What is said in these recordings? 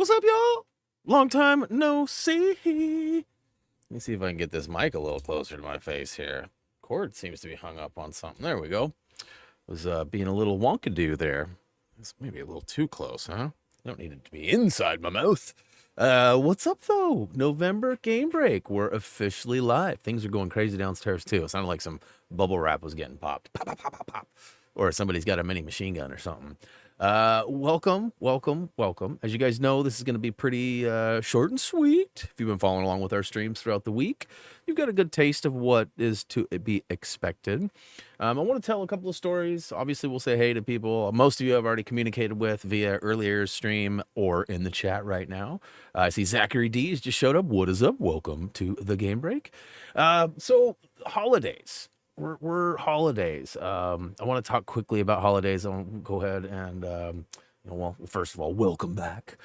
What's up, y'all? Long time no see. Let me see if I can get this mic a little closer to my face here. Cord seems to be hung up on something. There we go. Was being a little wonkadoo there. It's maybe a little too close, huh? Don't need it to be inside my mouth. What's up, though? November Game Break. We're officially live. Things are going crazy downstairs, too. It sounded like some bubble wrap was getting popped. Pop, pop, pop, pop, pop. Or somebody's got a mini machine gun or something. Welcome. As you guys know, this is going to be pretty short and sweet. If you've been following along with our streams throughout the week, you've got a good taste of what is to be expected. I want to tell a couple of stories. Obviously, we'll say hey to people most of you have already communicated with via earlier stream or in the chat right now. I see Zachary D has just showed up. What is up? Welcome to the Game Break. So holidays. We're holidays. I want to talk quickly about holidays. I want to go ahead and, well, first of all, welcome back.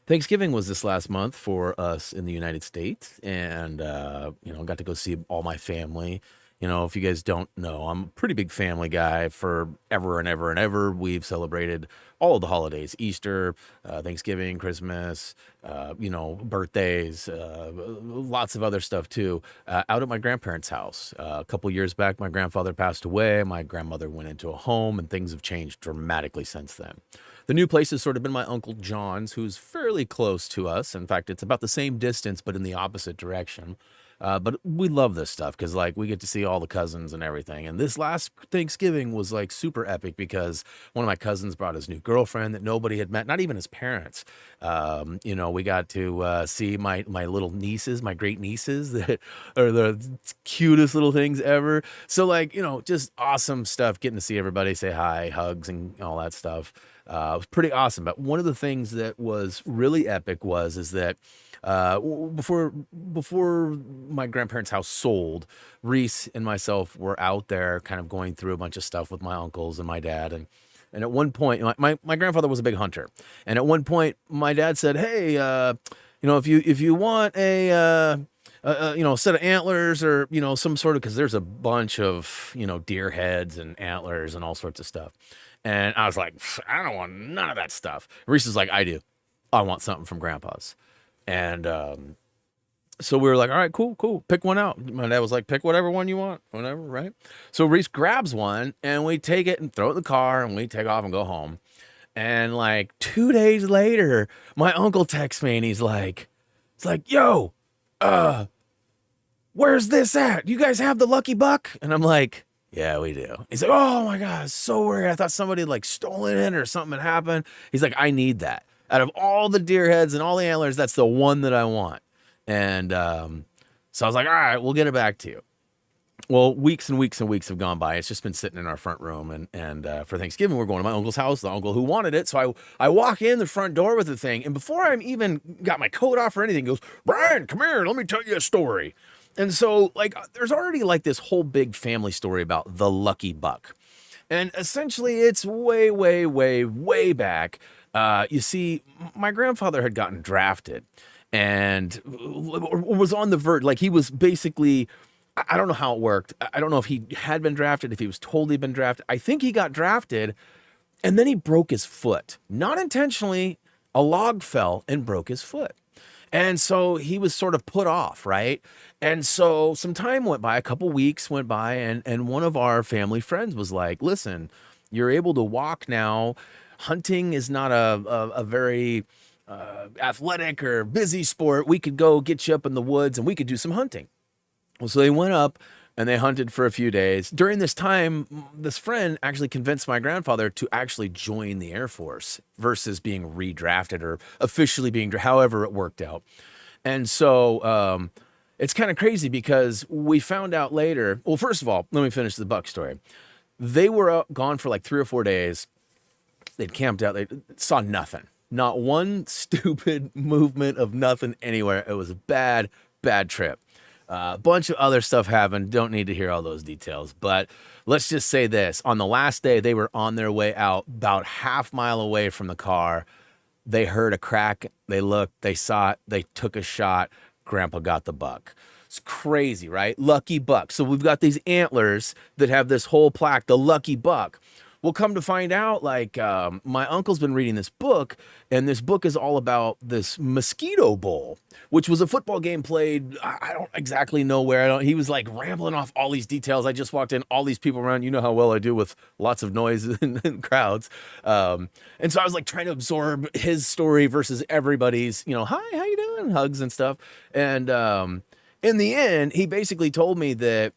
Thanksgiving was this last month for us in the United States, and, got to go see all my family. If you guys don't know, I'm a pretty big family guy. Forever and ever and ever, we've celebrated all of the holidays, Easter, Thanksgiving, Christmas, birthdays, lots of other stuff too, out at my grandparents' house. A couple years back, my grandfather passed away. My grandmother went into a home, and things have changed dramatically since then. The new place has sort of been my Uncle John's, who's fairly close to us. In fact, it's about the same distance, but in the opposite direction. But we love this stuff because, we get to see all the cousins and everything. And this last Thanksgiving was, super epic because one of my cousins brought his new girlfriend that nobody had met, not even his parents. We got to see my little nieces, my great nieces that are the cutest little things ever. So, just awesome stuff, getting to see everybody, say hi, hugs, and all that stuff. It was pretty awesome. But one of the things that was really epic is that before my grandparents' house sold, Reese and myself were out there kind of going through a bunch of stuff with my uncles and my dad. And at one point, my grandfather was a big hunter. And at one point, my dad said, hey, if you want a set of antlers or, some sort of, because there's a bunch of, deer heads and antlers and all sorts of stuff. And I was like, I don't want none of that stuff. Reese is like, I do. I want something from Grandpa's. And so we were like, all right, cool. Pick one out. My dad was like, pick whatever one you want, whatever, right? So Reese grabs one, and we take it and throw it in the car, and we take off and go home. And 2 days later, my uncle texts me, and he's like, yo, where's this at? You guys have the lucky buck? And I'm like, yeah, we do. He's like, oh my God, it's so weird. I thought somebody had stolen it or something had happened. He's like, I need that. Out of all the deer heads and all the antlers, that's the one that I want. And so I was like, all right, we'll get it back to you. Well, weeks and weeks and weeks have gone by. It's just been sitting in our front room. And for Thanksgiving, we're going to my uncle's house, the uncle who wanted it. So I walk in the front door with the thing. And before I'm even got my coat off or anything, he goes, Brian, come here. Let me tell you a story. And so there's already this whole big family story about the lucky buck. And essentially it's way, way, way, way back. You see, my grandfather had gotten drafted and was on the verge. He was basically, I don't know how it worked. I don't know if he had been drafted, if he was told he'd been drafted. I think he got drafted and then he broke his foot. Not intentionally, a log fell and broke his foot. And so he was sort of put off, right? And so some time went by, a couple weeks went by, and one of our family friends was like, listen, you're able to walk now. Hunting is not a very athletic or busy sport. We could go get you up in the woods and we could do some hunting. Well, so they went up and they hunted for a few days. During this time, this friend actually convinced my grandfather to actually join the Air Force versus being redrafted or officially being, however it worked out. And so it's kind of crazy because we found out later. Well, first of all, let me finish the buck story. They were gone for 3 or 4 days. They'd camped out. They saw nothing. Not one stupid movement of nothing anywhere. It was a bad trip. A bunch of other stuff happened. Don't need to hear all those details. But let's just say this. On the last day, they were on their way out, about half mile away from the car. They heard a crack. They looked. They saw it. They took a shot. Grandpa got the buck. It's crazy, right? Lucky buck. So we've got these antlers that have this whole plaque, the lucky buck. Well, come to find out, like, my uncle's been reading this book, and this book is all about this Mosquito Bowl, which was a football game played. I don't exactly know where. He was like rambling off all these details. I just walked in, all these people around. You know how well I do with lots of noise and crowds. And so I was like trying to absorb his story versus everybody's, hi, how you doing? Hugs and stuff. And in the end, he basically told me that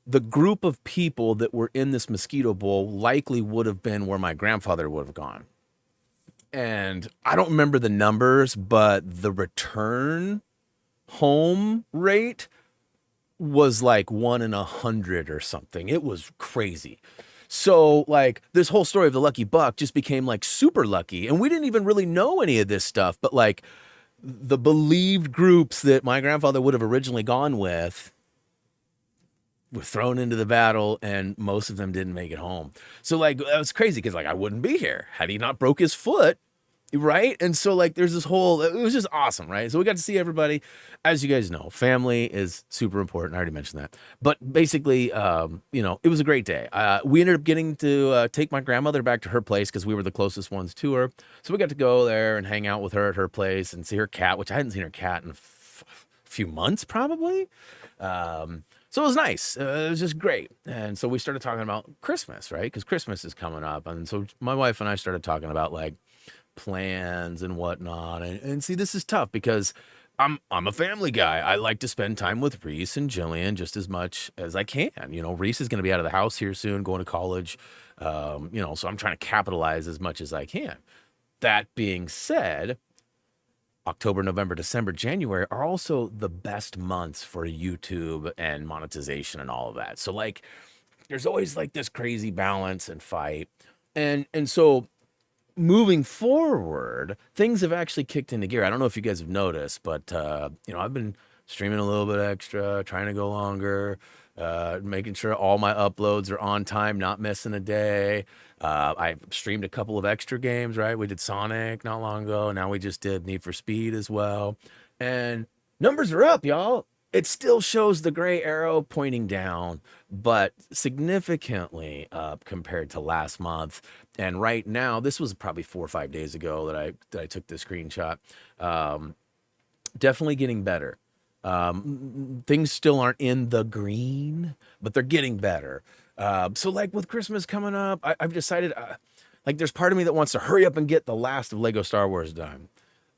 the group of people that were in this Mosquito Bowl likely would have been where my grandfather would have gone. And I don't remember the numbers, but the return home rate was like 1 in 100 or something. It was crazy. So like this whole story of the lucky buck just became like super lucky. And we didn't even really know any of this stuff, but like the believed groups that my grandfather would have originally gone with were thrown into the battle, and most of them didn't make it home. So like that was crazy because like I wouldn't be here had he not broke his foot, right? And so like there's this whole, it was just awesome, right? So we got to see everybody. As you guys know, family is super important. I already mentioned that, but basically, it was a great day. We ended up getting to take my grandmother back to her place because we were the closest ones to her. So we got to go there and hang out with her at her place and see her cat, which I hadn't seen her cat in a few months probably. So it was nice. It was just great. And so we started talking about Christmas, right? Because Christmas is coming up. And so my wife and I started talking about like plans and whatnot. And see, this is tough because I'm a family guy. I like to spend time with Reese and Jillian just as much as I can. Reese is going to be out of the house here soon, going to college. So I'm trying to capitalize as much as I can. That being said, October, November, December, January are also the best months for YouTube and monetization and all of that. So like, there's always like this crazy balance and fight. And so moving forward, things have actually kicked into gear. I don't know if you guys have noticed, but I've been streaming a little bit extra, trying to go longer, making sure all my uploads are on time, not missing a day. I streamed a couple of extra games, right? We did Sonic not long ago. Now we just did Need for Speed as well. And numbers are up, y'all. It still shows the gray arrow pointing down, but significantly up compared to last month. And right now, this was probably 4 or 5 days ago that I took this screenshot. Definitely getting better. Things still aren't in the green, but they're getting better. So like with Christmas coming up, I've decided, like there's part of me that wants to hurry up and get the last of Lego Star Wars done.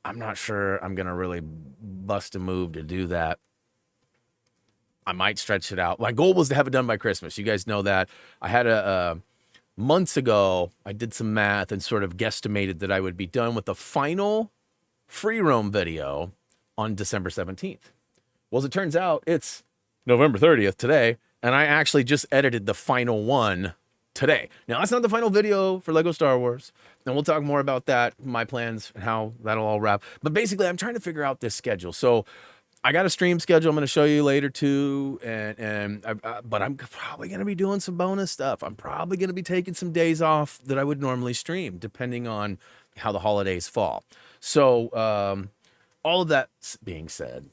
I'm not sure I'm going to really bust a move to do that. I might stretch it out. My goal was to have it done by Christmas. You guys know that. I had months ago, I did some math and sort of guesstimated that I would be done with the final free roam video on December 17th. Well, as it turns out, it's November 30th today, and I actually just edited the final one today. Now, that's not the final video for Lego Star Wars, and we'll talk more about that, my plans, and how that'll all wrap. But basically, I'm trying to figure out this schedule. So I got a stream schedule I'm going to show you later too, but I'm probably going to be doing some bonus stuff. I'm probably going to be taking some days off that I would normally stream, depending on how the holidays fall. So all of that being said,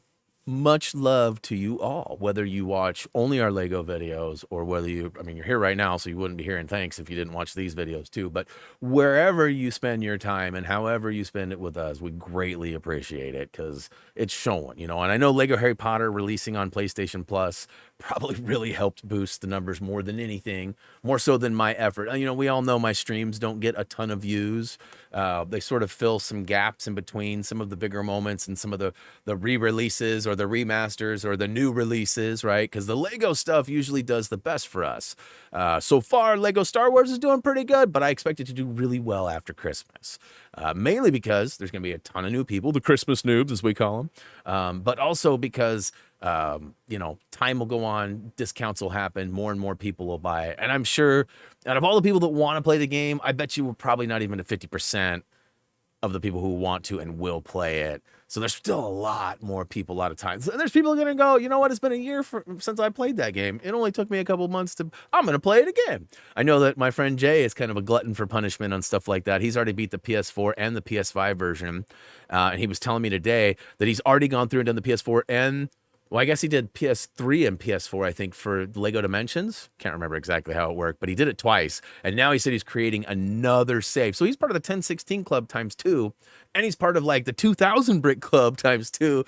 much love to you all, whether you watch only our Lego videos or whether you're here right now, so you wouldn't be hearing thanks if you didn't watch these videos too. But wherever you spend your time and however you spend it with us, we greatly appreciate it because it's showing, And I know Lego Harry Potter releasing on PlayStation Plus probably really helped boost the numbers more than anything, more so than my effort. We all know my streams don't get a ton of views. They sort of fill some gaps in between some of the bigger moments and some of the re-releases or the remasters or the new releases, right? Because the Lego stuff usually does the best for us. So far, Lego Star Wars is doing pretty good, but I expect it to do really well after Christmas. Mainly because there's going to be a ton of new people, the Christmas noobs, as we call them, but also because time will go on, discounts will happen, more and more people will buy it. And I'm sure out of all the people that want to play the game, I bet you we're probably not even at 50% of the people who want to and will play it. So there's still a lot more people, a lot of times. And there's people going to go, you know what? It's been a year since I played that game. It only took me a couple months I'm going to play it again. I know that my friend Jay is kind of a glutton for punishment on stuff like that. He's already beat the PS4 and the PS5 version. And he was telling me today that he's already gone through and done the PS4 and Well, I guess he did PS3 and PS4, I think, for Lego Dimensions. Can't remember exactly how it worked, but he did it twice. And now he said he's creating another save. So he's part of the 1016 Club ×2, and he's part of like the 2000 Brick Club ×2.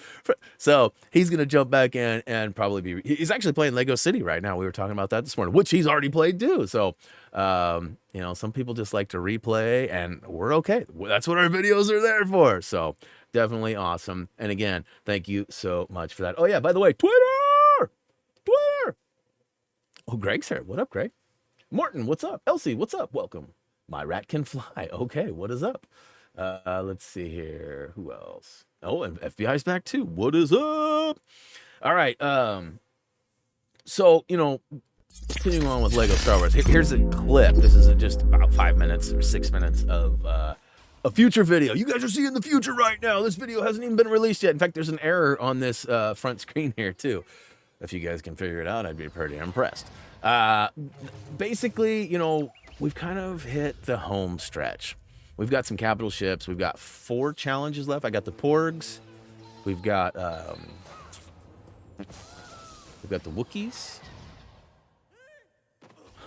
So he's going to jump back in and probably be. He's actually playing Lego City right now. We were talking about that this morning, which he's already played too. So, you know, some people just like to replay, and we're okay. That's what our videos are there for. So, definitely awesome. And again, thank you so much for that. Oh, yeah, by the way, Twitter. Oh, Greg's here. What up, Greg? Morton, what's up? Elsie, what's up? Welcome. My rat can fly. Okay, what is up? Let's see here. Who else? Oh, and FBI's back too. What is up? All right. So, you know, continuing on with Lego Star Wars, here's a clip. This is just about 5 minutes or 6 minutes of a future video. You guys are seeing the future right now. This video hasn't even been released yet. In fact, there's an error on this front screen here too. If you guys can figure it out, I'd be pretty impressed. Basically, you know, we've kind of hit the home stretch. We've got some capital ships. We've got 4 challenges left. I got the Porgs. We've got the Wookiees.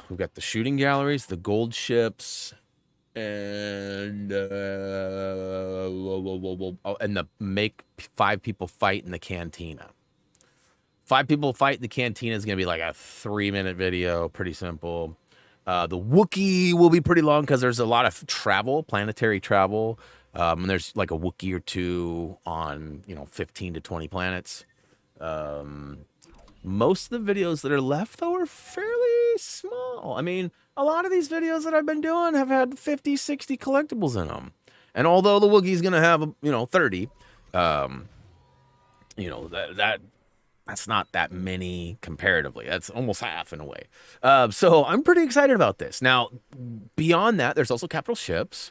We've got the shooting galleries, the gold ships, and and the make 5 people fight in the cantina. 5 people fight in the cantina is going to be like a 3-minute video, pretty simple. The Wookiee will be pretty long because there's a lot of travel, planetary travel. And there's like a Wookiee or 2 on, you know, 15 to 20 planets. Most of the videos that are left, though, are fairly small. I mean, a lot of these videos that I've been doing have had 50, 60 collectibles in them. And although the Wookiee's going to have, you know, 30, you know, that's not that many comparatively. That's almost half in a way. So I'm pretty excited about this. Now, beyond that, there's also capital ships.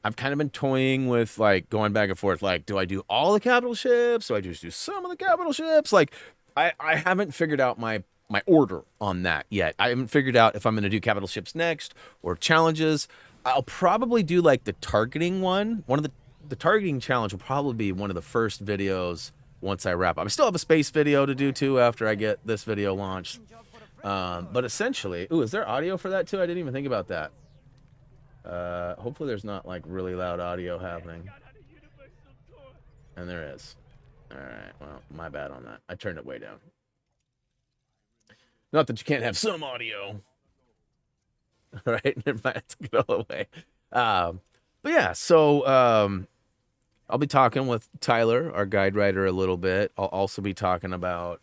I've kind of been toying with, like, going back and forth. Like, do I do all the capital ships? Do I just do some of the capital ships? Like, I haven't figured out my order on that yet. I haven't figured out if I'm going to do capital ships next or challenges. I'll probably do, like, the targeting one. One of the targeting challenge will probably be one of the first videos once I wrap up. I still have a space video to do, too, after I get this video launched. But essentially... Ooh, is there audio for that, too? I didn't even think about that. Hopefully there's not, like, really loud audio happening. And there is. Alright, well, my bad on that. I turned it way down. Not that you can't have some audio. Alright, never mind. I took it all away. But yeah, so I'll be talking with Tyler, our guide writer, a little bit. I'll also be talking about,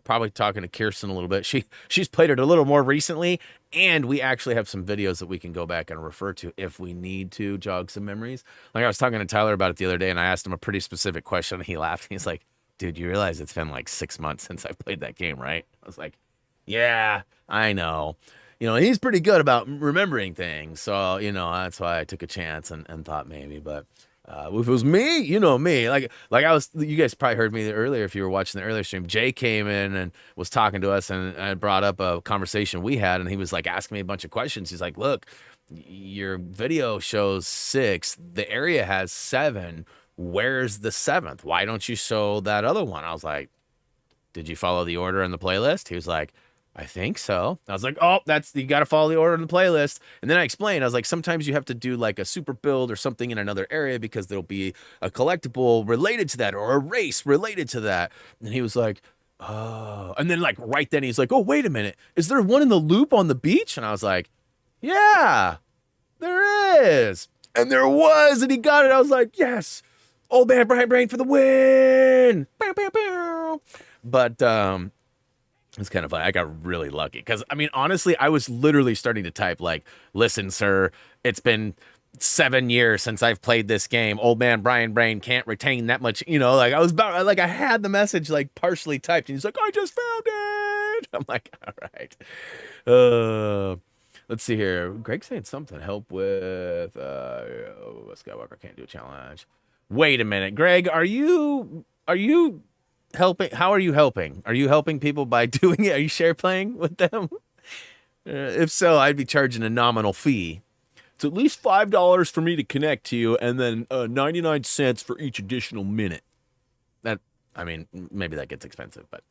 probably talking to Kirsten a little bit. She's played it a little more recently, and we actually have some videos that we can go back and refer to if we need to jog some memories. Like, I was talking to Tyler about it the other day, and I asked him a pretty specific question, and he laughed. He's like, dude, you realize it's been like 6 months since I played that game, right? I was like, yeah, I know. You know, he's pretty good about remembering things. So, you know, that's why I took a chance and thought maybe, but... if it was me, you know me, like I was, you guys probably heard me earlier if you were watching the earlier stream. Jay came in and was talking to us, and I brought up a conversation we had, and he was like asking me a bunch of questions. He's like, look, your video shows 6, the area has 7. Where's the 7th? Why don't you show that other one? I was like, did you follow the order in the playlist? He was like, I think so. I was like, oh, you got to follow the order in the playlist. And then I explained, I was like, sometimes you have to do like a super build or something in another area because there'll be a collectible related to that or a race related to that. And he was like, oh. And then like right then he's like, oh, wait a minute. Is there one in the loop on the beach? And I was like, yeah, there is. And there was. And he got it. I was like, yes. Old man Brian Brain for the win. Bow, bow, bow. But, it's kind of funny. I got really lucky because, I mean, honestly, I was literally starting to type like, listen, sir, it's been 7 years since I've played this game. Old man Brian Brain can't retain that much, you know, like I was about, like I had the message like partially typed, and he's like, I just found it. I'm like, all right. Let's see here. Greg's saying something. Help with Skywalker can't do a challenge. Wait a minute, Greg, are you helping? How are you helping? Are you helping people by doing it? Are you share playing with them? If so, I'd be charging a nominal fee. It's at least $5 for me to connect to you, and then 99 cents for each additional minute. That I mean, maybe that gets expensive, but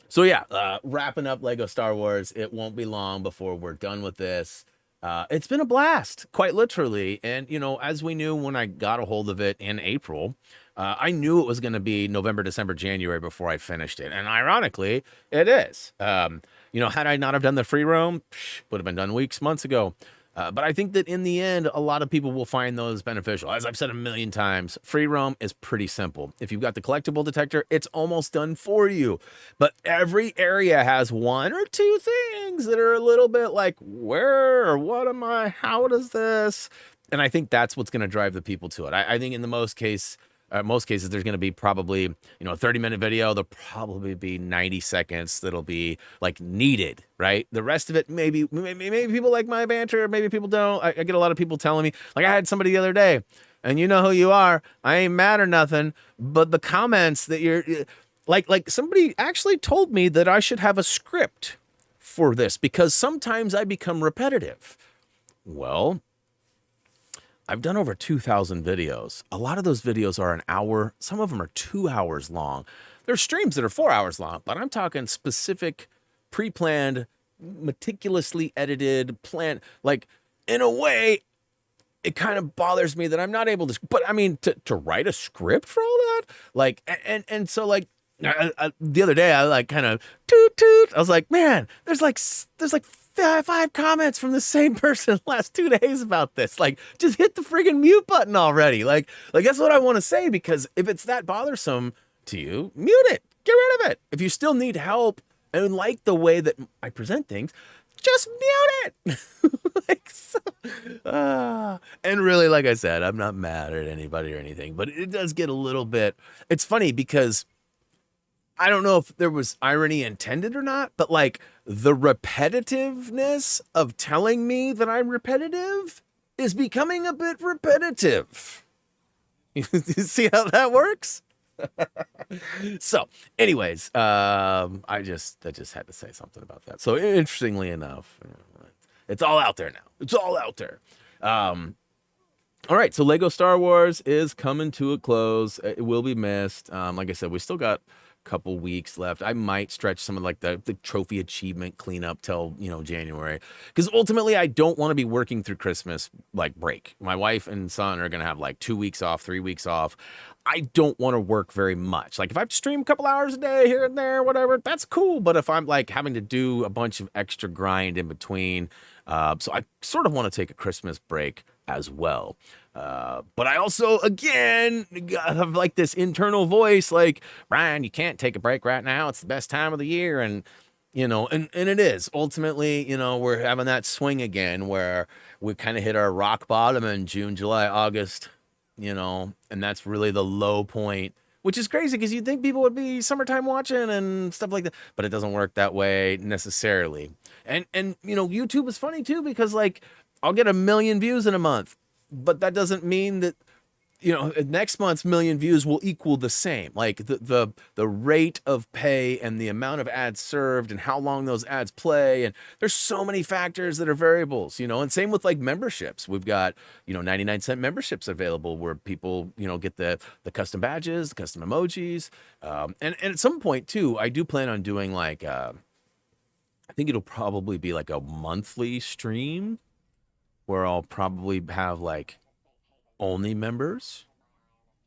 so yeah, wrapping up Lego Star Wars. It won't be long before we're done with this. It's been a blast, quite literally. And you know, as we knew when I got a hold of it in April, I knew it was going to be November, December, January before I finished it. And ironically, it is. You know, had I not have done the free roam, would have been done weeks, months ago. But I think that in the end, a lot of people will find those beneficial. As I've said a million times, free roam is pretty simple. If you've got the collectible detector, it's almost done for you. But every area has one or two things that are a little bit like, where or what am I? How does this? And I think that's what's going to drive the people to it. I think in the most cases, there's going to be probably, you know, a 30-minute video. There'll probably be 90 seconds that'll be like needed, right? The rest of it, maybe people like my banter, maybe people don't. I get a lot of people telling me, like I had somebody the other day, and you know who you are. I ain't mad or nothing, but the comments that you're like somebody actually told me that I should have a script for this because sometimes I become repetitive. Well, I've done over 2,000 videos. A lot of those videos are an hour. Some of them are 2 hours long. There's streams that are 4 hours long, but I'm talking specific, pre-planned, meticulously edited, planned. Like, in a way, it kind of bothers me that I'm not able to. But I mean, to write a script for all that, like, and so like. The other day, I like kind of toot. I was like, man, there's like five comments from the same person the last 2 days about this. Like, just hit the friggin' mute button already. Like that's what I want to say, because if it's that bothersome to you, mute it. Get rid of it. If you still need help and like the way that I present things, just mute it. Like, so, and really, like I said, I'm not mad at anybody or anything, but it does get a little bit. It's funny because I don't know if there was irony intended or not, but like the repetitiveness of telling me that I'm repetitive is becoming a bit repetitive. You see how that works? So anyways, I just had to say something about that. So interestingly enough, it's all out there now. It's all out there. All right, so Lego Star Wars is coming to a close. It will be missed. Like I said, we still got couple weeks left. I might stretch some of like the trophy achievement cleanup till, you know, January, because ultimately I don't want to be working through Christmas like break. My wife and son are gonna have like 2 weeks off, 3 weeks off. I don't want to work very much. Like if I stream a couple hours a day here and there, whatever, that's cool. But if I'm like having to do a bunch of extra grind in between, so I sort of want to take a Christmas break as well. But I also, again, have like this internal voice like, Brian, you can't take a break right now. It's the best time of the year. And, you know, and it is. Ultimately, you know, we're having that swing again where we kind of hit our rock bottom in June, July, August, you know, and that's really the low point, which is crazy because you'd think people would be summertime watching and stuff like that, but it doesn't work that way necessarily. And you know, YouTube is funny too, because like I'll get 1 million views in a month, but that doesn't mean that, you know, next month's 1 million views will equal the same. Like the rate of pay and the amount of ads served and how long those ads play. And there's so many factors that are variables, you know, and same with like memberships. We've got, you know, 99-cent memberships available where people, you know, get the custom badges, the custom emojis. And at some point too, I do plan on doing like, I think it'll probably be like a monthly stream where I'll probably have like only members.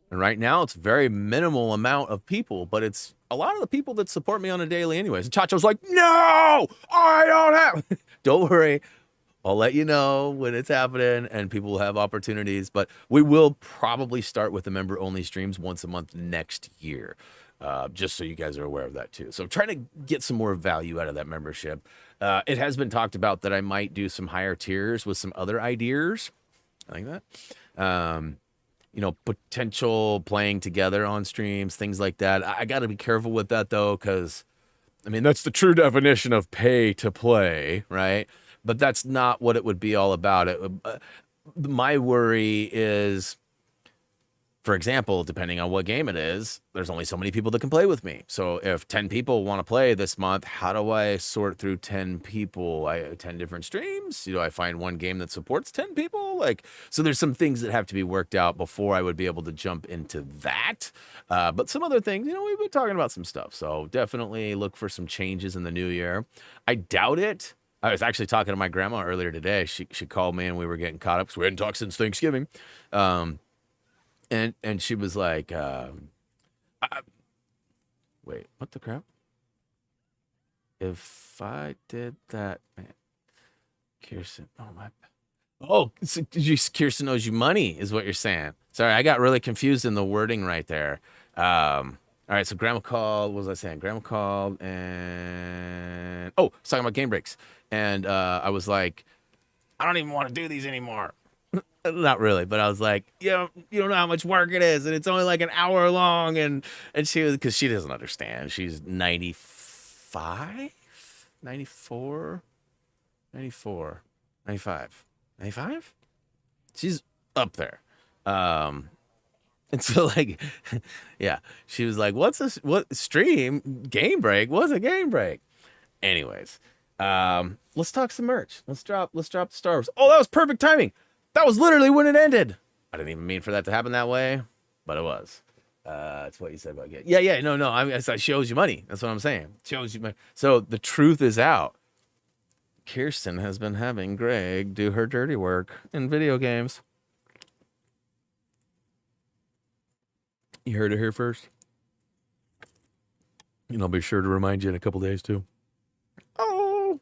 And right now it's very minimal amount of people, but it's a lot of the people that support me on a daily anyways. And Chacho's like, no, I don't have. Don't worry. I'll let you know when it's happening and people will have opportunities, but we will probably start with the member only streams once a month next year. Just so you guys are aware of that too. So I'm trying to get some more value out of that membership. It has been talked about that I might do some higher tiers with some other ideas. I like that. You know, potential playing together on streams, things like that. I got to be careful with that though, because I mean, that's the true definition of pay to play, right? But that's not what it would be all about. My worry is, For example, depending on what game it is, there's only so many people that can play with me. So if 10 people want to play this month, how do I sort through 10 people? 10 different streams? Do I find one game that supports 10 people? Like, so there's some things that have to be worked out before I would be able to jump into that. But some other things, we've been talking about some stuff. So definitely look for some changes in the new year. I doubt it. I was actually talking to my grandma earlier today. She called me and we were getting caught up because we hadn't talked since Thanksgiving. And she was like, wait, what the crap? If I did that, man, Kirsten, Kirsten owes you money, is what you're saying. Sorry, I got really confused in the wording right there. All right, so grandma called. What was I saying? Grandma called and I was talking about game breaks, and I was like, I don't even want to do these anymore. Not really, but I was like, you don't know how much work it is, and it's only like an hour long, and she was, because she doesn't understand. She's 95, 94, 94, 95, 95. She's up there. And so like, yeah, she was like, what stream? Game break? What's a game break? Anyways, let's talk some merch. Let's drop the Star Wars. Oh, that was perfect timing. That was literally when it ended. I didn't even mean for that to happen that way, but it was. That's what you said about getting. Yeah. No. I mean, it shows you money. That's what I'm saying. It shows you money. So the truth is out. Kirsten has been having Greg do her dirty work in video games. You heard it here first. And I'll be sure to remind you in a couple days too. Oh.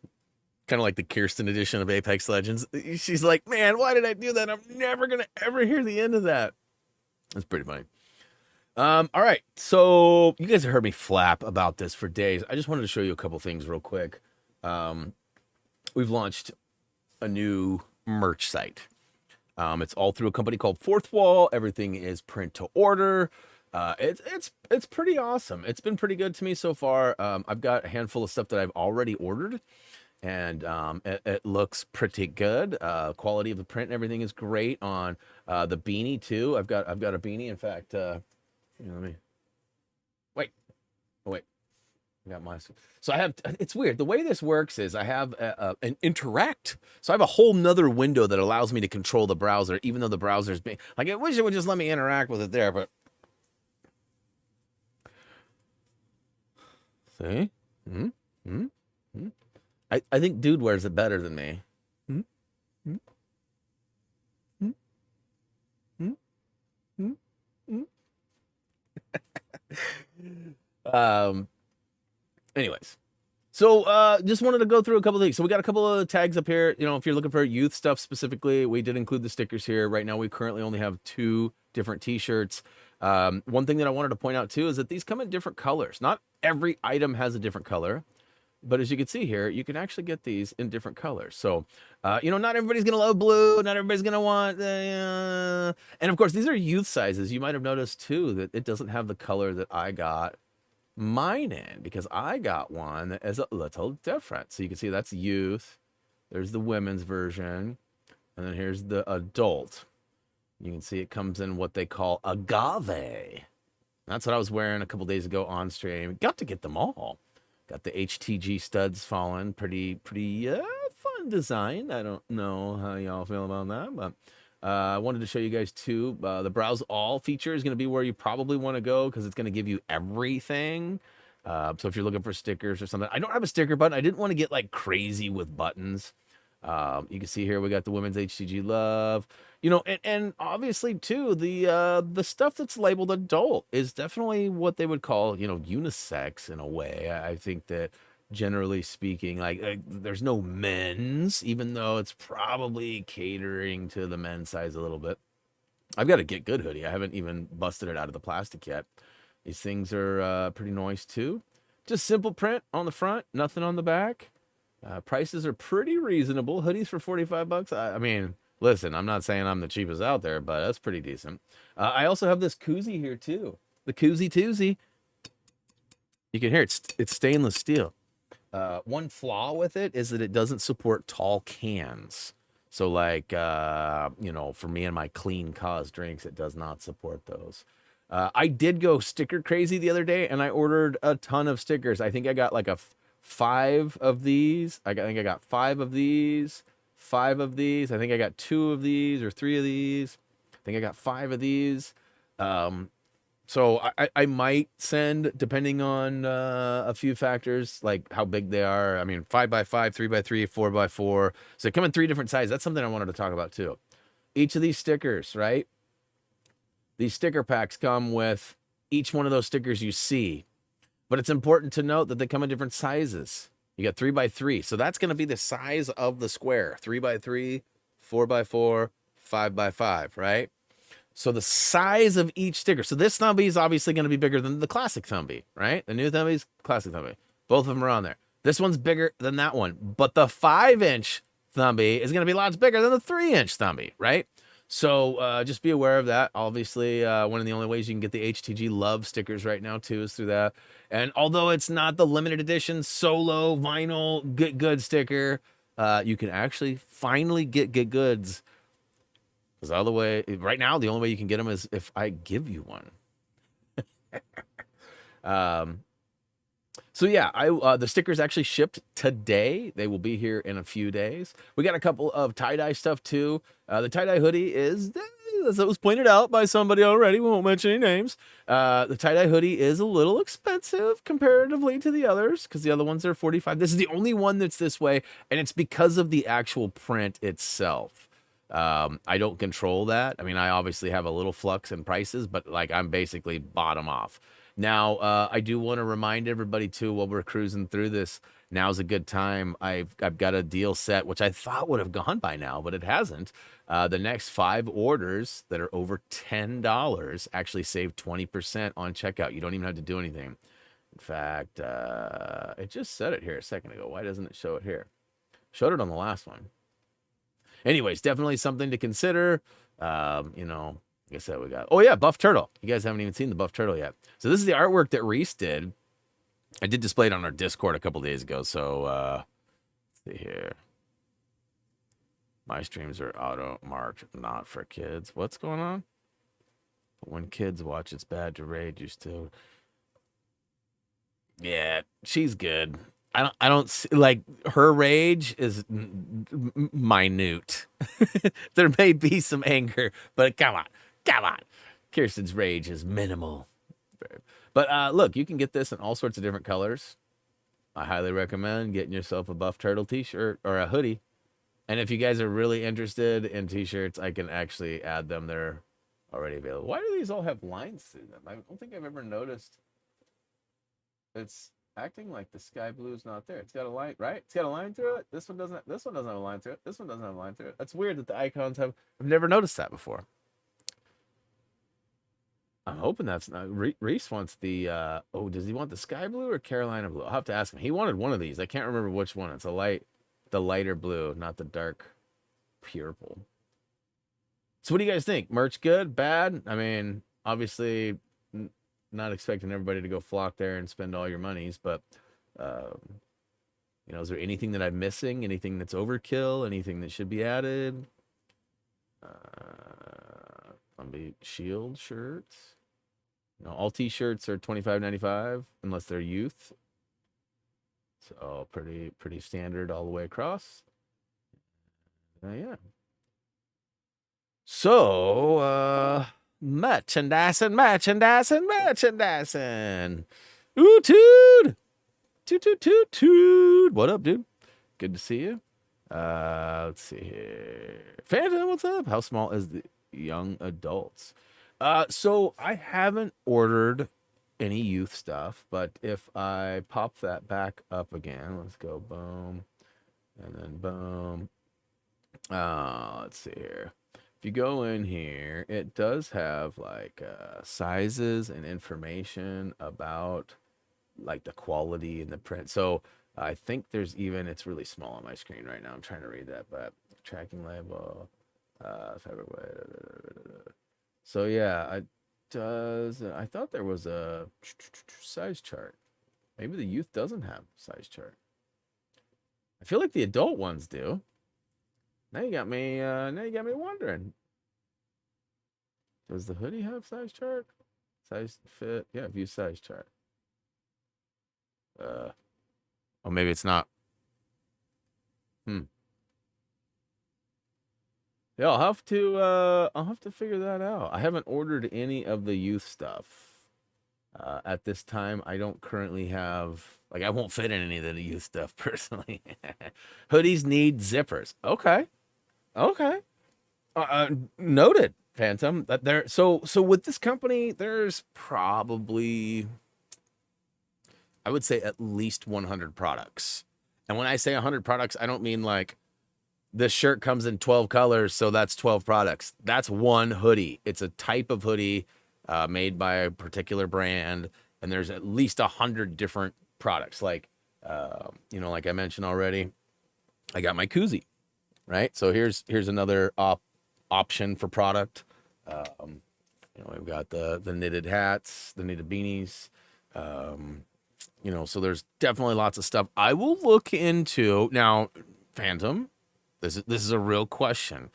Kind of like the Kirsten edition of Apex Legends. She's like, man, why did I do that? I'm never going to ever hear the end of that. That's pretty funny. All right. So you guys have heard me flap about this for days. I just wanted to show you a couple things real quick. We've launched a new merch site. It's all through a company called Fourth Wall. Everything is print to order. It's pretty awesome. It's been pretty good to me so far. I've got a handful of stuff that I've already ordered. And it looks pretty good. Quality of the print and everything is great on the beanie too. I've got a beanie. In fact, let me wait. Oh wait, I got mine. So I have. It's weird. The way this works is I have an interact. So I have a whole nother window that allows me to control the browser, even though the browser's being like. I wish it would just let me interact with it there, but see. I think dude wears it better than me. Anyways, so just wanted to go through a couple of things. So we got a couple of tags up here. If you're looking for youth stuff specifically, we did include the stickers here. Right now, we currently only have 2 different T-shirts. One thing that I wanted to point out too is that these come in different colors. Not every item has a different color. But as you can see here, you can actually get these in different colors. So, not everybody's going to love blue. Not everybody's going to want... and, of course, these are youth sizes. You might have noticed, too, that it doesn't have the color that I got mine in. Because I got one that is a little different. So you can see that's youth. There's the women's version. And then here's the adult. You can see it comes in what they call agave. That's what I was wearing a couple days ago on stream. Got to get them all. Got the HTG studs falling. Pretty fun design. I don't know how y'all feel about that, but I wanted to show you guys too. The Browse All feature is going to be where you probably want to go because it's going to give you everything. So if you're looking for stickers or something, I don't have a sticker button. I didn't want to get like crazy with buttons. You can see here we got the women's HTG love. And obviously too, the stuff that's labeled adult is definitely what they would call, unisex in a way. I think that generally speaking, like there's no men's, even though it's probably catering to the men's size a little bit. I've got a Get Good hoodie. I haven't even busted it out of the plastic yet. These things are pretty nice too. Just simple print on the front, nothing on the back. Prices are pretty reasonable. Hoodies for $45. I mean, listen, I'm not saying I'm the cheapest out there, but that's pretty decent. I also have this koozie here too. The koozie toozie. You can hear it's stainless steel. One flaw with it is that it doesn't support tall cans. So like, you know, for me and my clean cause drinks, it does not support those. I did go sticker crazy the other day, and I ordered a ton of stickers. I think I got like five of these. I think I got five of these, five of these. I think I got two of these or three of these. I think I got five of these. Um, so I might send, depending on a few factors, like how big they are. I mean, 5x5, 3x3, 4x4. So they come in three different sizes. That's something I wanted to talk about too. Each of these stickers, right? These sticker packs come with each one of those stickers you see. But it's important to note that they come in different sizes. You got 3x3. So that's going to be the size of the square. 3x3, 4x4, 5x5, right? So the size of each sticker. So this Thumbie is obviously going to be bigger than the classic Thumbie, right? The new Thumbie's classic Thumbie. Both of them are on there. This one's bigger than that one. But the 5-inch Thumbie is going to be lots bigger than the 3-inch Thumbie, right? So just be aware of that. Obviously, one of the only ways you can get the HTG Love stickers right now, too, is through that. And although it's not the limited edition solo vinyl Get Good sticker, you can actually finally get Goods. Because all the way, right now, the only way you can get them is if I give you one. So yeah, the stickers actually shipped today. They will be here in a few days. We got a couple of tie-dye stuff too. The tie-dye hoodie is, as it was pointed out by somebody already, we won't mention any names. The tie-dye hoodie is a little expensive comparatively to the others, because the other ones are $45. This is the only one that's this way, and it's because of the actual print itself. I don't control that. I mean, I obviously have a little flux in prices, but like I'm basically bottom off. Now, I do want to remind everybody too, while we're cruising through this, now's a good time. I've got a deal set, which I thought would have gone by now, but it hasn't. The next 5 orders that are over $10 actually save 20% on checkout. You don't even have to do anything. In fact, it just said it here a second ago. Why doesn't it show it here? Showed it on the last one. Anyways, definitely something to consider. You know, like I said, we got, oh yeah, Buff Turtle. You guys haven't even seen the Buff Turtle yet. So this is the artwork that Reese did. I did display it on our Discord a couple days ago. So let's see here. My streams are auto marked not for kids. What's going on? But when kids watch, it's bad to rage. You still, yeah, she's good. I don't see, like, her rage is minute. There may be some anger, but come on. Kirsten's rage is minimal. But look, you can get this in all sorts of different colors. I highly recommend getting yourself a Buff Turtle t-shirt or a hoodie. And if you guys are really interested in t-shirts, I can actually add them. They're already available. Why do these all have lines through them? I don't think I've ever noticed. It's acting like the sky blue is not there. It's got a line, right? It's got a line through it. This one doesn't. This one doesn't have a line through it. This one doesn't have a line through it. That's weird that the icons have. I've never noticed that before. I'm hoping that's not. Reese wants the. Oh, does he want the sky blue or Carolina blue? I'll have to ask him. He wanted one of these. I can't remember which one. It's the lighter blue, not the dark purple. So what do you guys think? Merch good? Bad? I mean, obviously, not expecting everybody to go flock there and spend all your monies, but you know, is there anything that I'm missing? Anything that's overkill? Anything that should be added? Thumbie Shield shirts. No, all t-shirts are $25.95 unless they're youth. So pretty standard all the way across. Yeah. So merchandising. Ooh, toot. What up, dude? Good to see you. Let's see here. Phantom, what's up? How small is the young adults? So I haven't ordered any youth stuff, but if I pop that back up again, let's go boom, and then boom. Let's see here. If you go in here, it does have like sizes and information about like the quality and the print. So I think there's even, it's really small on my screen right now. I'm trying to read that, but tracking label, so yeah, I thought there was a size chart. Maybe the youth doesn't have size chart. I feel like the adult ones do. Now you got me. Now you got me wondering. Does the hoodie have size chart? Size fit? Yeah, view size chart. Uh, oh, maybe it's not. Hmm. Yeah, I'll have to figure that out. I haven't ordered any of the youth stuff. At this time, I don't currently have like I won't fit in any of the youth stuff personally. Hoodies need zippers. Okay. Okay. Noted, Phantom. That there so with this company, there's probably I would say at least 100 products. And when I say 100 products, I don't mean like this shirt comes in 12 colors, so that's 12 products. That's one hoodie. It's a type of hoodie made by a particular brand, and there's at least 100 different products. Like, like I mentioned already, I got my koozie, right? So here's another option for product. We've got the knitted hats, the knitted beanies. So there's definitely lots of stuff. I will look into now, Phantom. This is a real question.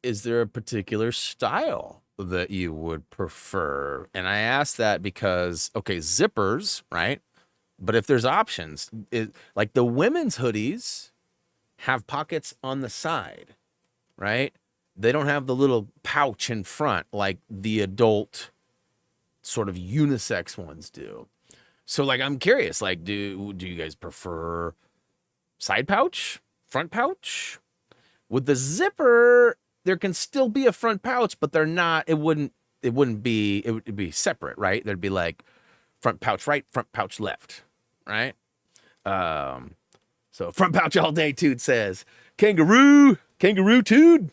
Is there a particular style that you would prefer? And I ask that because, okay, zippers, right? But if there's options, like the women's hoodies have pockets on the side, right? They don't have the little pouch in front like the adult sort of unisex ones do. So like I'm curious, like do you guys prefer side pouch, front pouch? With the zipper, there can still be a front pouch, but they're not. It would be separate, right? There'd be like front pouch right, front pouch left, right? Um, so front pouch all day, Tude says. Kangaroo Tude.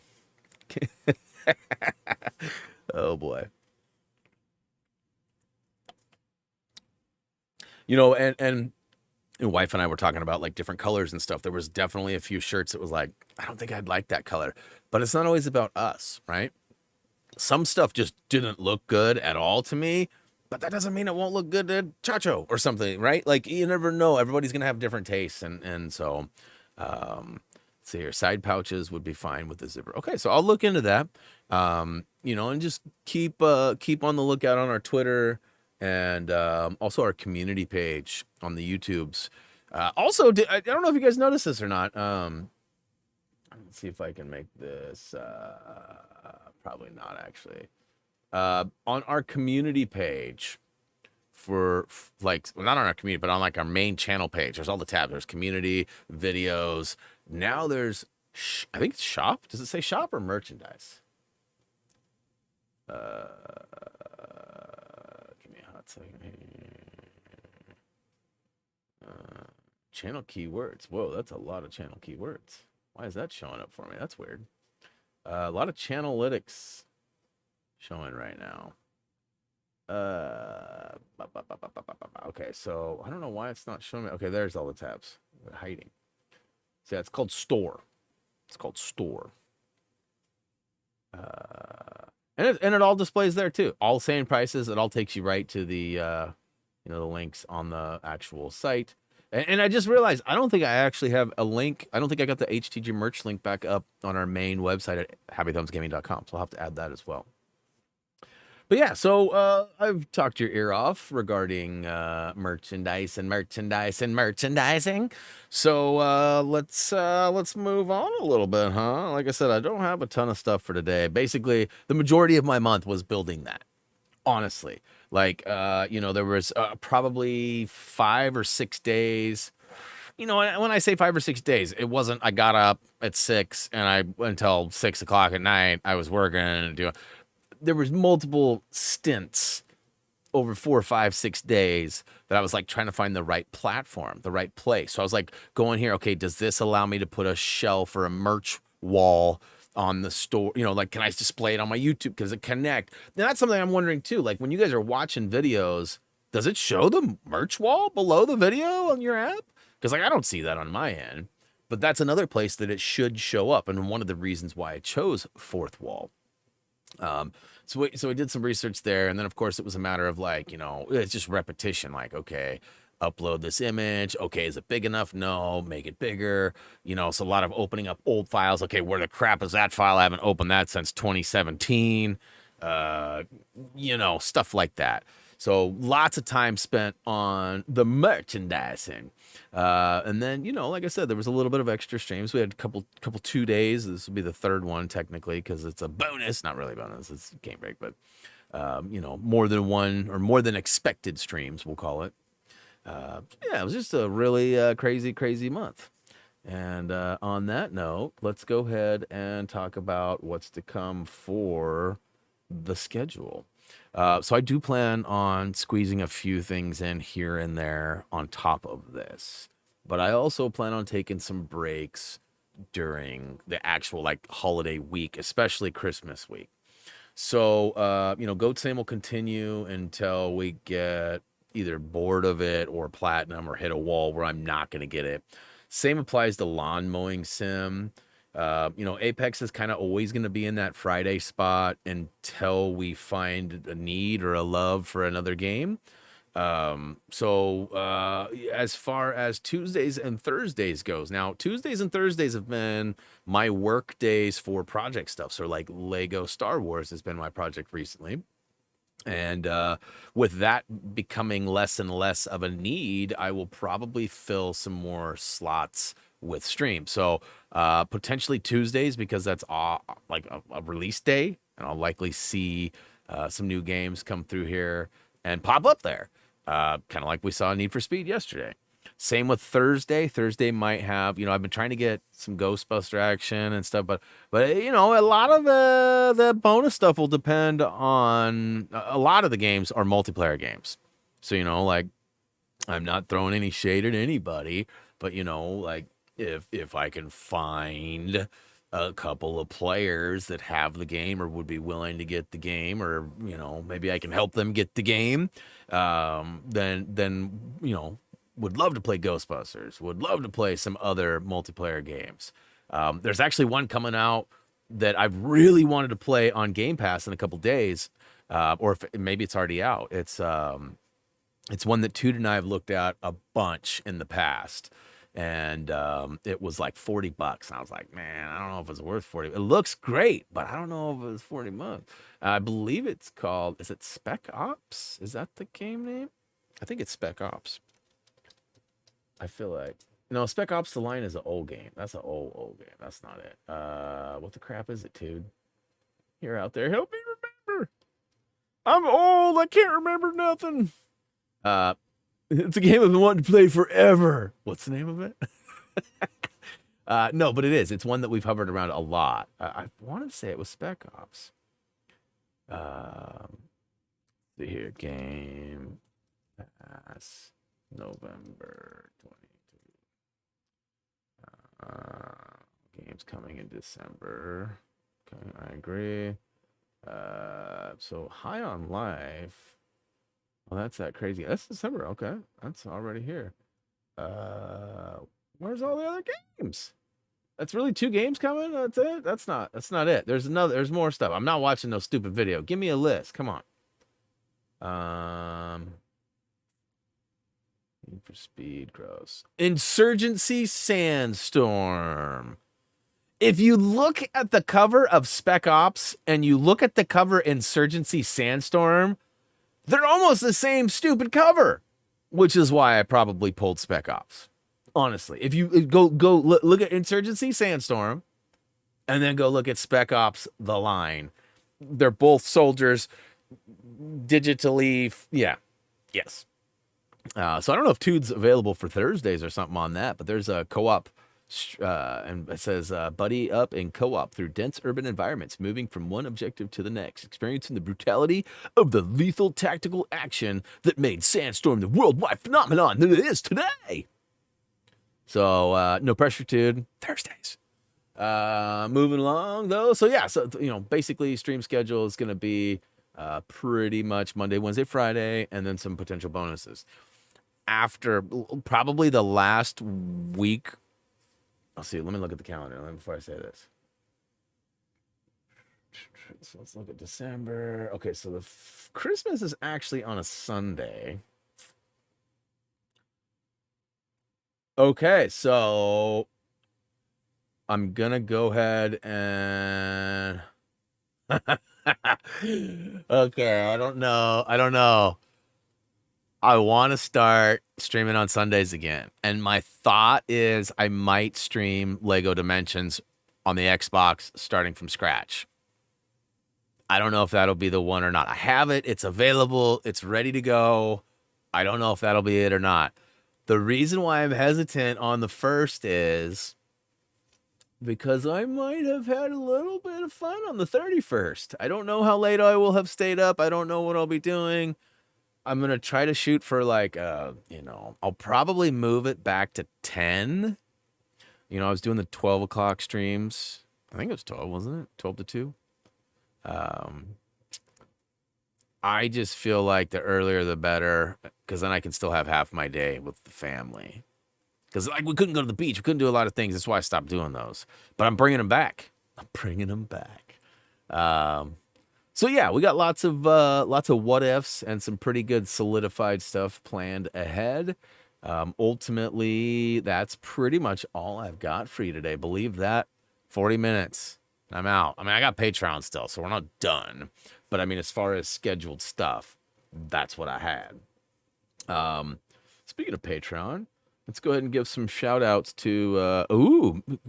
Oh boy. And my wife and I were talking about like different colors and stuff. There was definitely a few shirts that was like, I don't think I'd like that color. But it's not always about us, right? Some stuff just didn't look good at all to me, but that doesn't mean it won't look good to Chacho or something, right? Like you never know. Everybody's gonna have different tastes, and so let's see here. Side pouches would be fine with the zipper. Okay, so I'll look into that. And just keep on the lookout on our Twitter and also our community page on the YouTubes. Also, I don't know if you guys noticed this or not. Let's see if I can make this. Probably not actually. On our community page not on our community, but on like our main channel page, there's all the tabs. There's community, videos. Now there's, I think it's shop. Does it say shop or merchandise? Give me a hot second here. Channel keywords. Whoa, that's a lot of channel keywords. Why is that showing up for me? That's weird. A lot of channelytics showing right now. Okay, so I don't know why it's not showing me. Okay, there's all the tabs. They're hiding. See, it's called store. It's called store. And it all displays there too. All same prices. It all takes you right to the the links on the actual site. And I just realized I don't think I actually have a link. I don't think I got the HTG merch link back up on our main website at happythumbsgaming.com. So I'll have to add that as well. But yeah, so I've talked your ear off regarding merchandise and merchandising. So let's move on a little bit, huh? Like I said, I don't have a ton of stuff for today. Basically, the majority of my month was building that. Honestly, like there was probably 5 or 6 days. When I say 5 or 6 days, it wasn't. I got up at 6 and I until 6 o'clock at night. I was working and doing. There was multiple stints over 4, 5, 6 days that I was like trying to find the right platform, the right place. So I was like going here. Okay, does this allow me to put a shelf or a merch wall on the store? Like, can I display it on my YouTube? Does it connect? Now that's something I'm wondering too. Like when you guys are watching videos, does it show the merch wall below the video on your app? Because like I don't see that on my end, but that's another place that it should show up. And one of the reasons why I chose Fourth Wall. So we did some research there, and then of course it was a matter of like, it's just repetition. Like, okay, upload this image. Okay, is it big enough? No, make it bigger. You know, so a lot of opening up old files. Okay, where the crap is that file? I haven't opened that since 2017. You know, stuff like that. So lots of time spent on the merchandising. And then, you know, like I said, there was a little bit of extra streams. We had a couple 2 days. This will be the third one technically because it's a bonus, not really a bonus. It's game break, but you know, more than one or more than expected streams, we'll call it. Yeah, it was just a really crazy month. And on that note, let's go ahead and talk about what's to come for the schedule. So I do plan on squeezing a few things in here and there on top of this, but I also plan on taking some breaks during the actual like holiday week, especially Christmas week. So, you know, Goat Same will continue until we get either bored of it or platinum or hit a wall where I'm not going to get it. Same applies to Lawn Mowing Sim. You know, Apex is kind of always going to be in that Friday spot until we find a need or a love for another game. As far as Tuesdays and Thursdays goes, now Tuesdays and Thursdays have been my work days for project stuff. So like Lego Star Wars has been my project recently. And with that becoming less and less of a need, I will probably fill some more slots with stream. So potentially Tuesdays because that's like a release day, and I'll likely see some new games come through here and pop up there, kind of like we saw Need for Speed yesterday. Same with Thursday. Thursday might have, you know, I've been trying to get some Ghostbuster action and stuff, but you know, a lot of the bonus stuff will depend on a lot of the games are multiplayer games. So, you know, like I'm not throwing any shade at anybody, but you know, like if I can find a couple of players that have the game or would be willing to get the game, or you know, maybe I can help them get the game, then you know, would love to play Ghostbusters, would love to play some other multiplayer games. There's actually one coming out that I've really wanted to play on Game Pass in a couple days, or if maybe it's already out. It's one that Toot and I have looked at a bunch in the past, and it was like $40. And I was like, man, I don't know if it's worth 40. It looks great, but I don't know if it was 40 months. I believe it's called, is it Spec Ops? Is that the game name? I think it's Spec Ops. I feel like no, Spec Ops The Line is an old game. That's an old game. That's not it. What the crap is it, dude? You're out there. Help me remember. I'm old. I can't remember nothing. It's a game I've been wanting to play forever. What's the name of it? No, but it is. It's one that we've hovered around a lot. I want to say it was Spec Ops. See here, Game Pass, November 22. Games coming in December. Okay, I agree. So High on Life. Well, that's that crazy. That's December. Okay, that's already here. Where's all the other games? That's really 2 games coming. That's it. That's not it. There's another. There's more stuff. I'm not watching no stupid video. Give me a list. Come on. Need for Speed, gross. Insurgency Sandstorm. If you look at the cover of Spec Ops and you look at the cover Insurgency Sandstorm, they're almost the same stupid cover, which is why I probably pulled Spec Ops. Honestly, if you go look at Insurgency Sandstorm and then go look at Spec Ops The Line, they're both soldiers digitally. Yeah. Yes. So I don't know if Tude's available for Thursdays or something on that, but there's a co-op, and it says, buddy up in co-op through dense urban environments, moving from one objective to the next, experiencing the brutality of the lethal tactical action that made Sandstorm the worldwide phenomenon that it is today. So no pressure, Tude. Thursdays. Moving along though. So yeah, so you know, basically stream schedule is going to be pretty much Monday, Wednesday, Friday, and then some potential bonuses. After probably the last week, I'll see. Let me look at the calendar before I say this. So let's look at December. Okay, so the Christmas is actually on a Sunday. Okay, so I'm gonna go ahead and okay, I don't know. I don't know. I want to start streaming on Sundays again. And my thought is I might stream Lego Dimensions on the Xbox starting from scratch. I don't know if that'll be the one or not. I have it, it's available, it's ready to go. I don't know if that'll be it or not. The reason why I'm hesitant on the first is because I might have had a little bit of fun on the 31st. I don't know how late I will have stayed up. I don't know what I'll be doing. I'm going to try to shoot for like, I'll probably move it back to 10. I was doing the 12 o'clock streams. I think it was 12, wasn't it? 12 to 2. Um, I just feel like the earlier the better, because then I can still have half my day with the family. Because like we couldn't go to the beach, we couldn't do a lot of things. That's why I stopped doing those. But I'm bringing them back. I'm bringing them back. So yeah, we got lots of what ifs and some pretty good solidified stuff planned ahead. Ultimately, that's pretty much all I've got for you today. Believe that. 40 minutes. I'm out. I mean, I got Patreon still, so we're not done. But I mean, as far as scheduled stuff, that's what I had. Speaking of Patreon, let's go ahead and give some shout outs to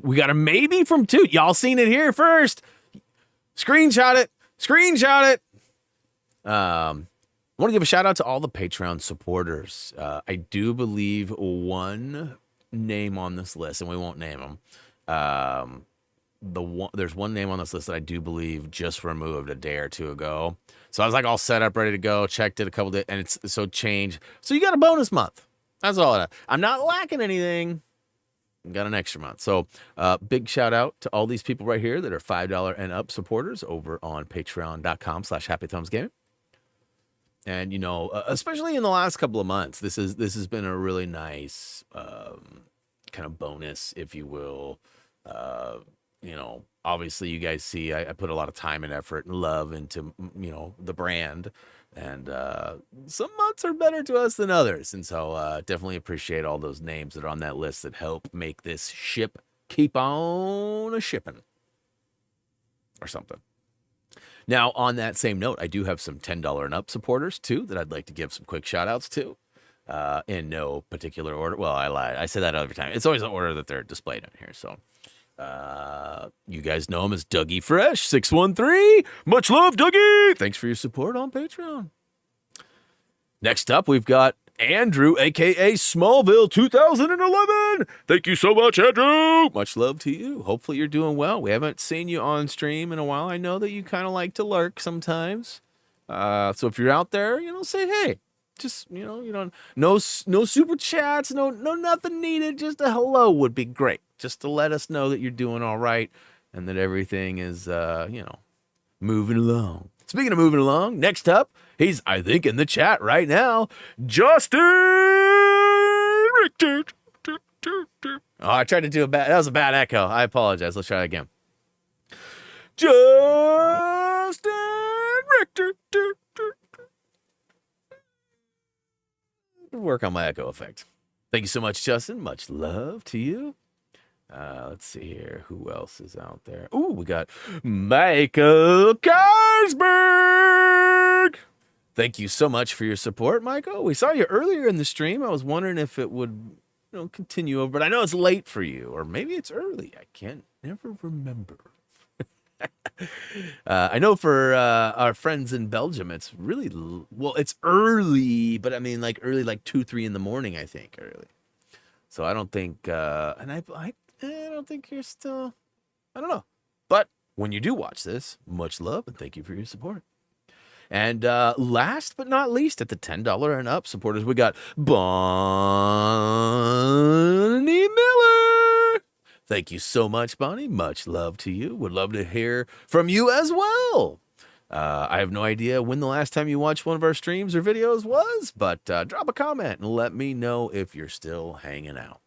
we got a maybe from Toot. Y'all seen it here first. Screenshot it. I want to give a shout out to all the Patreon supporters. I do believe one name on this list, and we won't name them. There's one name on this list that I do believe just removed a day or two ago. So I was like all set up, ready to go, checked it a couple days, and it's so changed. So you got a bonus month. That's all. I'm not lacking anything. Got an extra month. So big shout out to all these people right here that are $5 and up supporters over on patreon.com/happythumbsgaming. And, especially in the last couple of months, this has been a really nice kind of bonus, if you will. Obviously you guys see I put a lot of time and effort and love into, the brand. And some months are better to us than others. And so definitely appreciate all those names that are on that list that help make this ship keep on a shipping or something. Now, on that same note, I do have some $10 and up supporters, too, that I'd like to give some quick shout-outs to in no particular order. Well, I lied. I say that every time. It's always the order that they're displayed in here. So you guys know him as Dougie Fresh 613. Much love, Dougie. Thanks for your support on Patreon. Next up, we've got Andrew, a.k.a. Smallville 2011. Thank you so much, Andrew. Much love to you. Hopefully you're doing well. We haven't seen you on stream in a while. I know that you kind of like to lurk sometimes. So if you're out there, say hey. Just, no super chats, no nothing needed. Just a hello would be great. Just to let us know that you're doing all right and that everything is, moving along. Speaking of moving along, next up, he's, I think, in the chat right now, Justin Richter. Oh, I tried to do that was a bad echo. I apologize. Let's try it again. Justin Richter. Work on my echo effect. Thank you so much, Justin. Much love to you. Let's see here. Who else is out there? Ooh, we got Michael Karsberg. Thank you so much for your support, Michael. We saw you earlier in the stream. I was wondering if it would, continue over, but I know it's late for you, or maybe it's early. I can't never remember. I know for our friends in Belgium, it's really it's early, but I mean like early, like 2-3 in the morning. I think early. So I don't think, and I don't think you're still. I don't know, but when you do watch this, much love and thank you for your support. And last but not least, at the $10 and up supporters, we got Bonnie Miller. Thank you so much, Bonnie. Much love to you. Would love to hear from you as well. I have no idea when the last time you watched one of our streams or videos was, but drop a comment and let me know if you're still hanging out.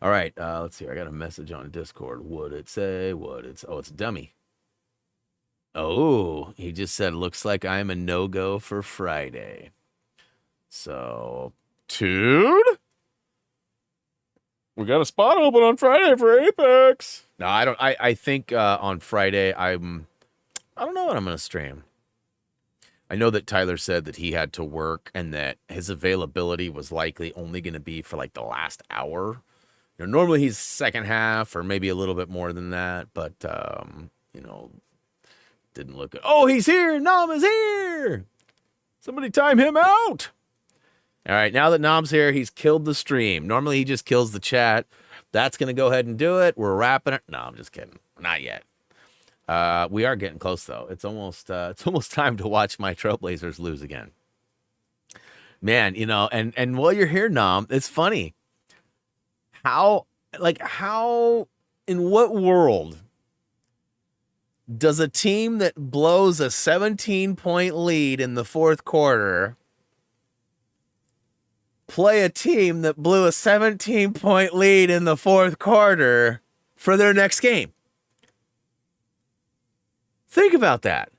All right, let's see. I got a message on Discord. What'd it say? Oh, it's a dummy. Oh, he just said, looks like I'm a no-go for Friday. So, dude? We got a spot open on Friday for Apex. No, I don't. I think on Friday I don't know what I'm gonna stream. I know that Tyler said that he had to work and that his availability was likely only going to be for like the last hour. Normally he's second half or maybe a little bit more than that, but didn't look at. Oh, he's here! Nom is here! Somebody time him out! All right, now that Nom's here, he's killed the stream. Normally he just kills the chat. That's going to go ahead and do it. We're wrapping it. No, I'm just kidding. Not yet. We are getting close though. It's almost time to watch my Trailblazers lose again. Man, and while you're here, Nom, it's funny. How in what world does a team that blows a 17-point lead in the fourth quarter play a team that blew a 17-point lead in the fourth quarter for their next game? Think about that.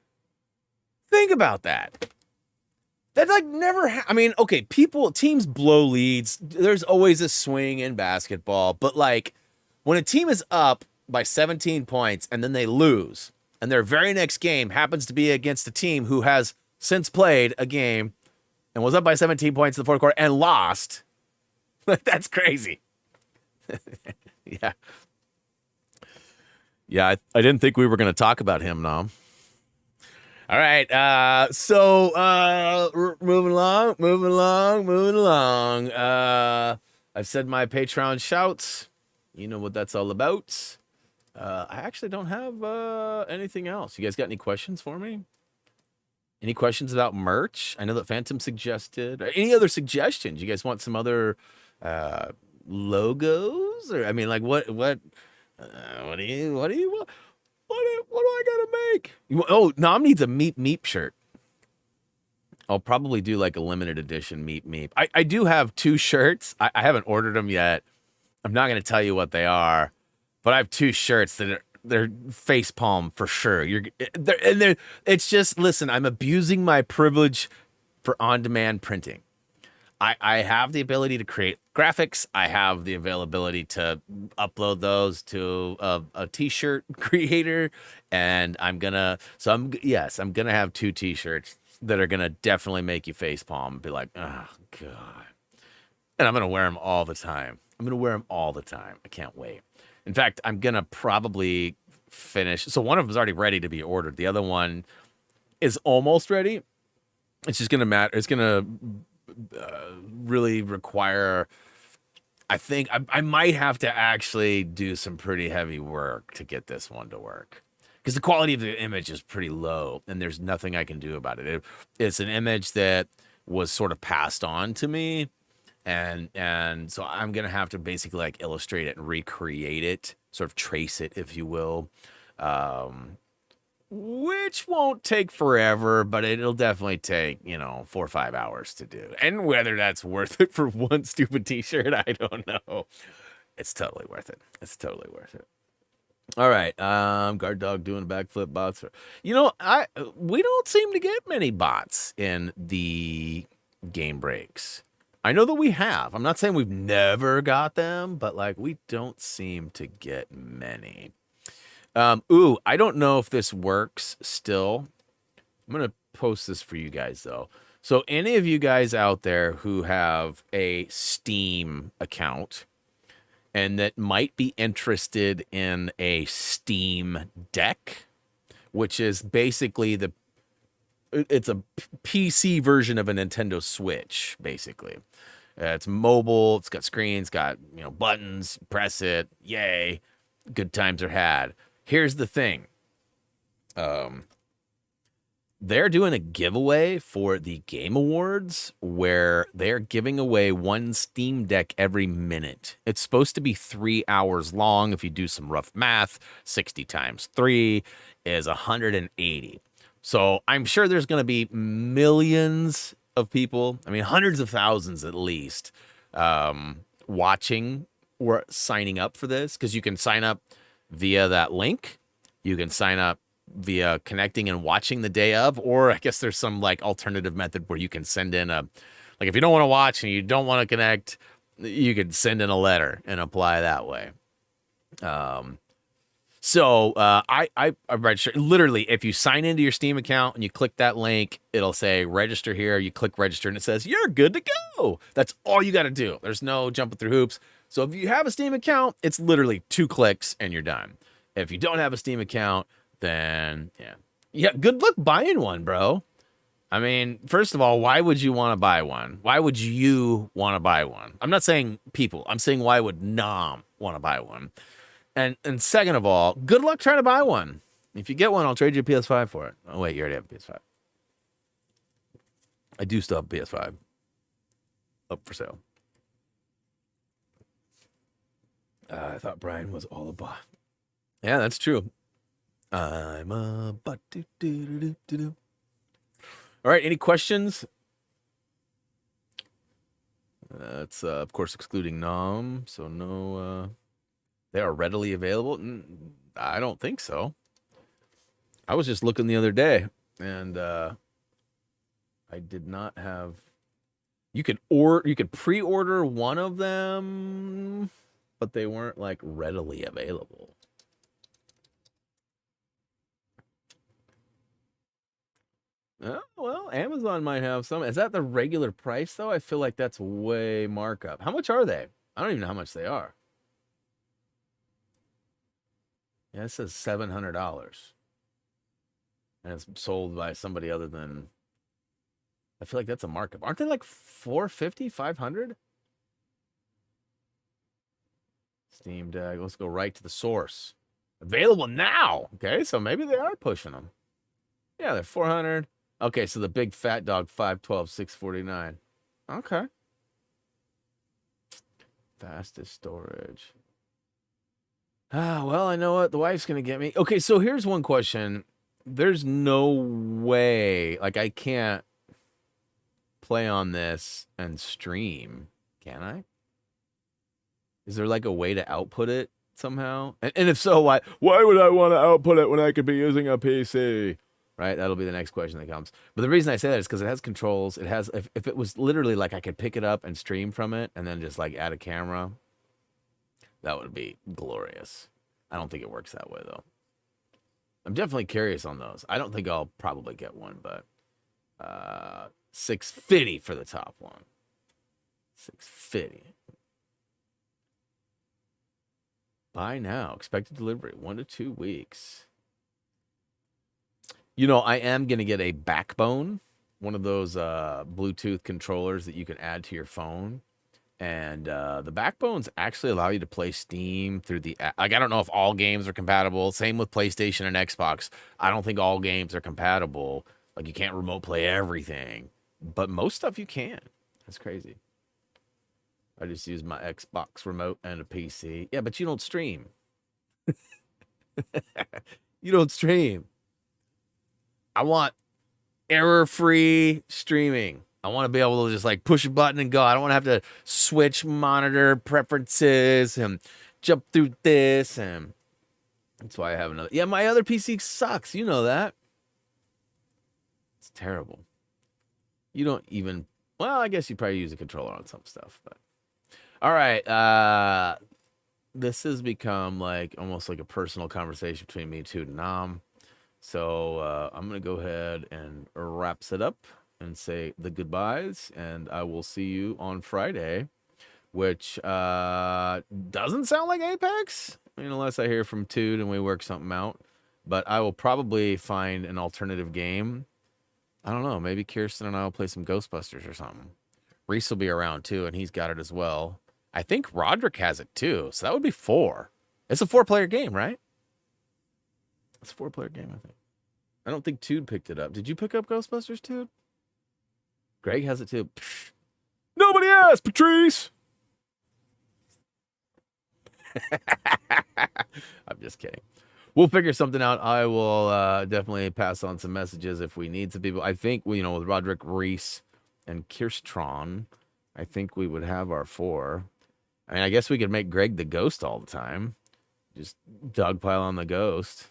That's like never. I mean, okay, teams blow leads. There's always a swing in basketball, but like when a team is up by 17 points and then they lose, and their very next game happens to be against a team who has since played a game and was up by 17 points in the fourth quarter and lost. That's crazy. Yeah. Yeah, I didn't think we were going to talk about him, Nom. All right, so moving along. I've said my Patreon shouts. You know what that's all about. I actually don't have anything else. You guys got any questions for me? Any questions about merch? I know that Phantom suggested. Any other suggestions? You guys want some other logos? Or I mean, like what do you want? What do I gotta make? Nom needs a Meep Meep shirt. I'll probably do like a limited edition Meep Meep. I do have 2 shirts. I haven't ordered them yet. I'm not gonna tell you what they are, but I have 2 shirts that they're face palm for sure. It's just, listen, I'm abusing my privilege for on-demand printing. I have the ability to create graphics. I have the availability to upload those to a t-shirt creator, and I'm gonna have 2 t-shirts that are gonna definitely make you facepalm and be like, oh god, and I'm gonna wear them all the time. I can't wait. In fact, I'm gonna probably finish. So one of them is already ready to be ordered. The other one is almost ready. It's just gonna matter. It's gonna really require, I think I might have to actually do some pretty heavy work to get this one to work, because the quality of the image is pretty low and there's nothing I can do about it. It's an image that was sort of passed on to me, and so I'm gonna have to basically like illustrate it and recreate it, sort of trace it, if you will, which won't take forever, but it'll definitely take, 4 or 5 hours to do. And whether that's worth it for one stupid t-shirt, I don't know. It's totally worth it. All right. Guard dog doing backflip bots. We don't seem to get many bots in the game breaks. I know that we have. I'm not saying we've never got them, but like we don't seem to get many. I don't know if this works still. I'm going to post this for you guys, though. So any of you guys out there who have a Steam account and that might be interested in a Steam Deck, which is basically it's a PC version of a Nintendo Switch, basically. It's mobile. It's got screens, got, buttons, press it. Yay. Good times are had. Here's the thing. They're doing a giveaway for the Game Awards where they're giving away one Steam Deck every minute. It's supposed to be 3 hours long. If you do some rough math, 60 times 3 is 180. So I'm sure there's going to be millions of people, hundreds of thousands at least, watching or signing up for this, because you can sign up via that link. You can sign up via connecting and watching the day of, or I guess there's some like alternative method where you can send in if you don't want to watch and you don't want to connect, You could send in a letter and apply that way. I register. Literally, if you sign into your Steam account and you click that link, it'll say register here. You click register and it says you're good to go. That's all you got to do. There's no jumping through hoops. So if you have a Steam account, it's literally 2 clicks and you're done. If you don't have a Steam account, then yeah, good luck buying one, bro. I mean, first of all, why would you want to buy one? Why would you want to buy one? I'm not saying people. I'm saying why would Nom want to buy one? And second of all, good luck trying to buy one. If you get one, I'll trade you a PS5 for it. Oh, wait, you already have a PS5. I do still have a PS5 up for sale. I thought Brian was all a bot. Yeah, that's true. I'm a bot. All right, any questions? That's, of course, excluding Nom, so no... They are readily available? I don't think so. I was just looking the other day, and I did not have... You could pre-order one of them, but they weren't, like, readily available. Oh, well, Amazon might have some. Is that the regular price, though? I feel like that's way markup. How much are they? I don't even know how much they are. Yeah, it says $700. And it's sold by somebody other than... I feel like that's a markup. Aren't they like $450, $500? Steam Deck. Let's go right to the source. Available now. Okay, so maybe they are pushing them. Yeah, they're $400. Okay, so the big fat dog, $512, $649. Okay. Fastest storage. Well, I know what the wife's going to get me. Okay, so here's one question. There's no way, like, I can't play on this and stream, can I? Is there, like, a way to output it somehow? And if so, why would I want to output it when I could be using a PC? Right? That'll be the next question that comes. But the reason I say that is because it has controls. It has, if it was literally, like, I could pick it up and stream from it and then just, like, add a camera... That would be glorious. I don't think it works that way, though. I'm definitely curious on those. I don't think I'll probably get one, but $650 for the top one. $650. Buy now. Expected delivery 1 to 2 weeks. You know, I am going to get a Backbone, one of those Bluetooth controllers that you can add to your phone. And the Backbones actually allow you to play Steam through the app. Like, I don't know if all games are compatible. Same with PlayStation and Xbox. I don't think all games are compatible. Like, you can't remote play everything. But most stuff you can. That's crazy. I just use my Xbox remote and a PC. Yeah, but you don't stream. You don't stream. I want error-free streaming. I want to be able to just like push a button and go. I don't want to have to switch monitor preferences and jump through this. And that's why I have another. Yeah, my other PC sucks. You know that. It's terrible. You don't even. Well, I guess you probably use a controller on some stuff. But all right. This has become like almost like a personal conversation between me, Toot, and Nam. So I'm going to go ahead and wraps it up and say the goodbyes, and I will see you on Friday, which doesn't sound like Apex. I mean, unless I hear from Toot and we work something out. But I will probably find an alternative game. I don't know. Maybe Kirsten and I will play some Ghostbusters or something. Reese will be around too, and he's got it as well. I think Roderick has it too, so that would be 4. It's a 4-player game, right? It's a 4-player game, I think. I don't think Toot picked it up. Did you pick up Ghostbusters, Toot? Greg has it too. Pfft. Nobody asked, Patrice. I'm just kidding. We'll figure something out. I will definitely pass on some messages if we need some people. I think, with Roderick, Reese, and Kirstron, I think we would have our 4. I mean, I guess we could make Greg the ghost all the time. Just dogpile on the ghost.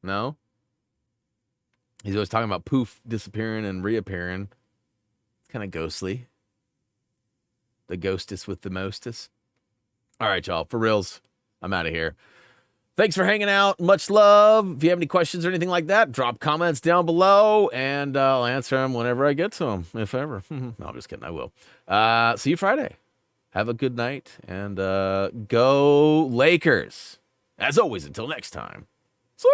No? He's always talking about poof disappearing and reappearing. It's kind of ghostly. The ghostess with the mostest. All right, y'all. For reals, I'm out of here. Thanks for hanging out. Much love. If you have any questions or anything like that, drop comments down below, and I'll answer them whenever I get to them, if ever. No, I'm just kidding. I will. See you Friday. Have a good night, and go Lakers. As always, until next time. So.